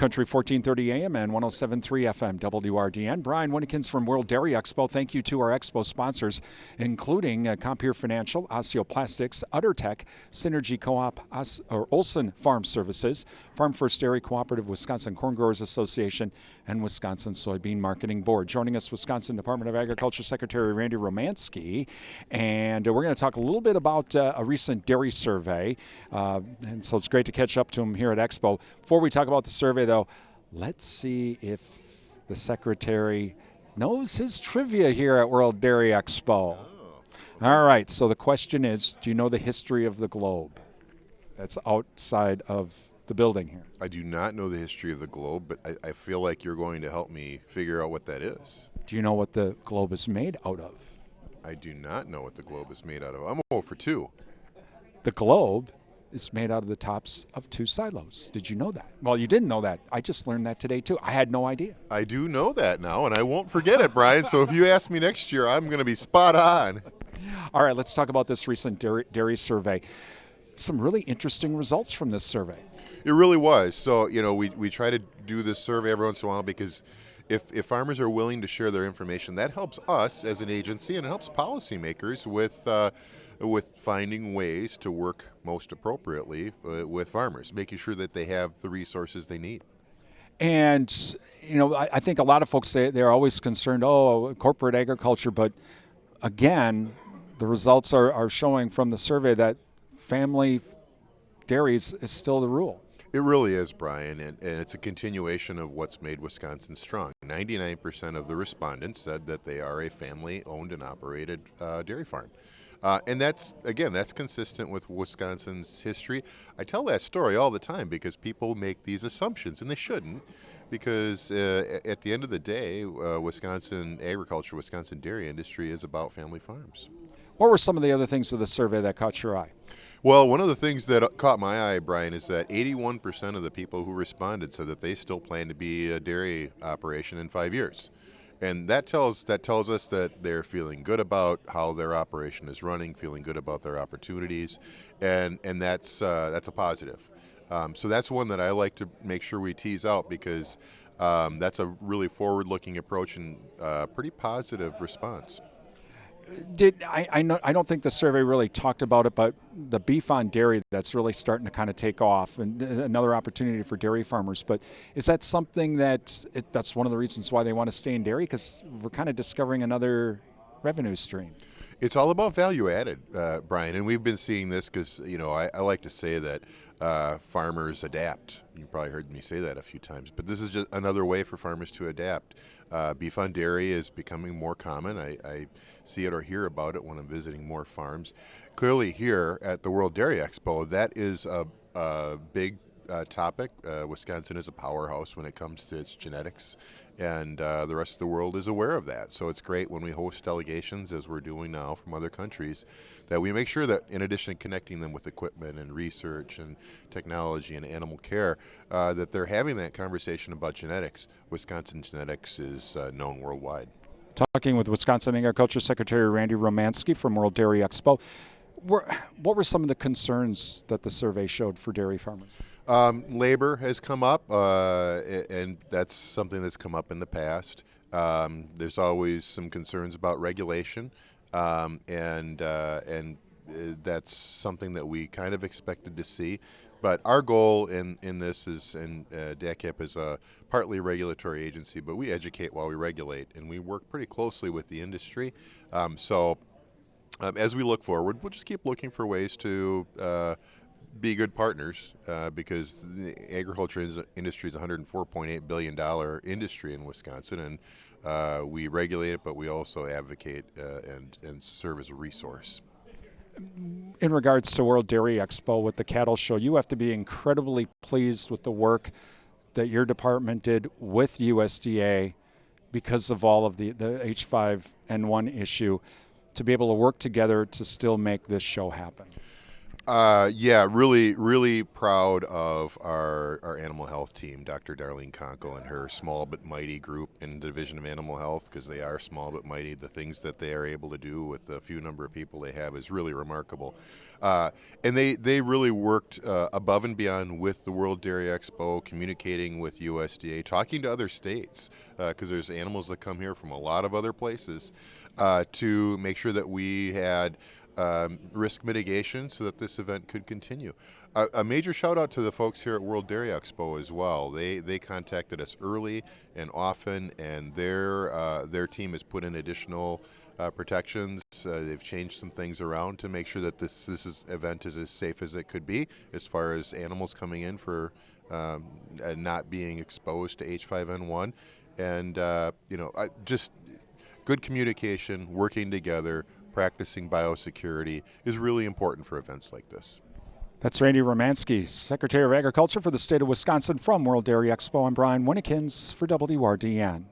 Country 1430 AM and 107.3 FM WRDN. Brian Winnikins from World Dairy Expo. Thank you to our expo sponsors, including Compeer Financial, Osteoplastics, UtterTech, Synergy Co-op, Olson Farm Services, Farm First Dairy Cooperative, Wisconsin Corn Growers Association, and Wisconsin Soybean Marketing Board. Joining us, Wisconsin Department of Agriculture Secretary Randy Romanski, and we're going to talk a little bit about a recent dairy survey, and so it's great to catch up to him here at Expo. Before we talk about the survey, though, let's see if the Secretary knows his trivia here at World Dairy Expo. All right, so the question is, do you know the history of the globe? That's outside of the building here. I do not know the history of the globe, but I feel like you're going to help me figure out what that is. Do you know what the globe is made out of? I do not know what the globe is made out of. I'm 0 for 2. The globe is made out of the tops of 2 silos. Did you know that? Well, you didn't know that. I just learned that today, too. I had no idea. I do know that now, and I won't forget it, Brian. So if you ask me next year, I'm going to be spot on. All right, let's talk about this recent dairy survey. Some really interesting results from this survey. It really was. So, we try to do this survey every once in a while because if farmers are willing to share their information, that helps us as an agency, and it helps policymakers with finding ways to work most appropriately with farmers, making sure that they have the resources they need. And, I think a lot of folks say they're always concerned, corporate agriculture, but again, the results are showing from the survey that family dairies is still the rule. It really is, Brian, and it's a continuation of what's made Wisconsin strong. 99% of the respondents said that they are a family-owned and operated dairy farm. And that's consistent with Wisconsin's history. I tell that story all the time because people make these assumptions, and they shouldn't, because at the end of the day, Wisconsin agriculture, Wisconsin dairy industry is about family farms. What were some of the other things of the survey that caught your eye? Well, one of the things that caught my eye, Brian, is that 81% of the people who responded said that they still plan to be a dairy operation in 5 years. And that tells us that they're feeling good about how their operation is running, feeling good about their opportunities, and that's a positive. So that's one that I like to make sure we tease out because that's a really forward-looking approach and pretty positive response. I don't think the survey really talked about it, but the beef on dairy, that's really starting to kind of take off, and another opportunity for dairy farmers. But is that something that's one of the reasons why they want to stay in dairy? Because we're kind of discovering another revenue stream. It's all about value added, Brian, and we've been seeing this because, I like to say that farmers adapt. You probably heard me say that a few times, but this is just another way for farmers to adapt. Beef on dairy is becoming more common. I see it or hear about it when I'm visiting more farms. Clearly here at the World Dairy Expo, that is a big topic. Wisconsin is a powerhouse when it comes to its genetics, and the rest of the world is aware of that. So it's great when we host delegations, as we're doing now from other countries, that we make sure that in addition to connecting them with equipment and research and technology and animal care, that they're having that conversation about genetics. Wisconsin genetics is known worldwide. Talking with Wisconsin Agriculture Secretary Randy Romanski from World Dairy Expo. What were some of the concerns that the survey showed for dairy farmers? Labor has come up, and that's something that's come up in the past. There's always some concerns about regulation, and that's something that we kind of expected to see. But our goal in this is, and DACIP is a partly regulatory agency, but we educate while we regulate, and we work pretty closely with the industry. As we look forward, we'll just keep looking for ways to be good partners because the agriculture industry is a $104.8 billion industry in Wisconsin, and we regulate it, but we also advocate and serve as a resource. In regards to World Dairy Expo with the cattle show, you have to be incredibly pleased with the work that your department did with USDA because of all of the H5N1 issue to be able to work together to still make this show happen. Yeah, really, really proud of our animal health team, Dr. Darlene Conkle and her small but mighty group in the Division of Animal Health, because they are small but mighty. The things that they are able to do with the few number of people they have is really remarkable. And they really worked above and beyond with the World Dairy Expo, communicating with USDA, talking to other states, because there's animals that come here from a lot of other places, to make sure that we had risk mitigation so that this event could continue. A major shout out to the folks here at World Dairy Expo as well. They contacted us early and often, and their team has put in additional protections. They've changed some things around to make sure that event is as safe as it could be, as far as animals coming in for not being exposed to H5N1, and just good communication, working together, practicing biosecurity is really important for events like this. That's Randy Romanski, Secretary of Agriculture for the state of Wisconsin from World Dairy Expo. I'm Brian Winnikins for WRDN.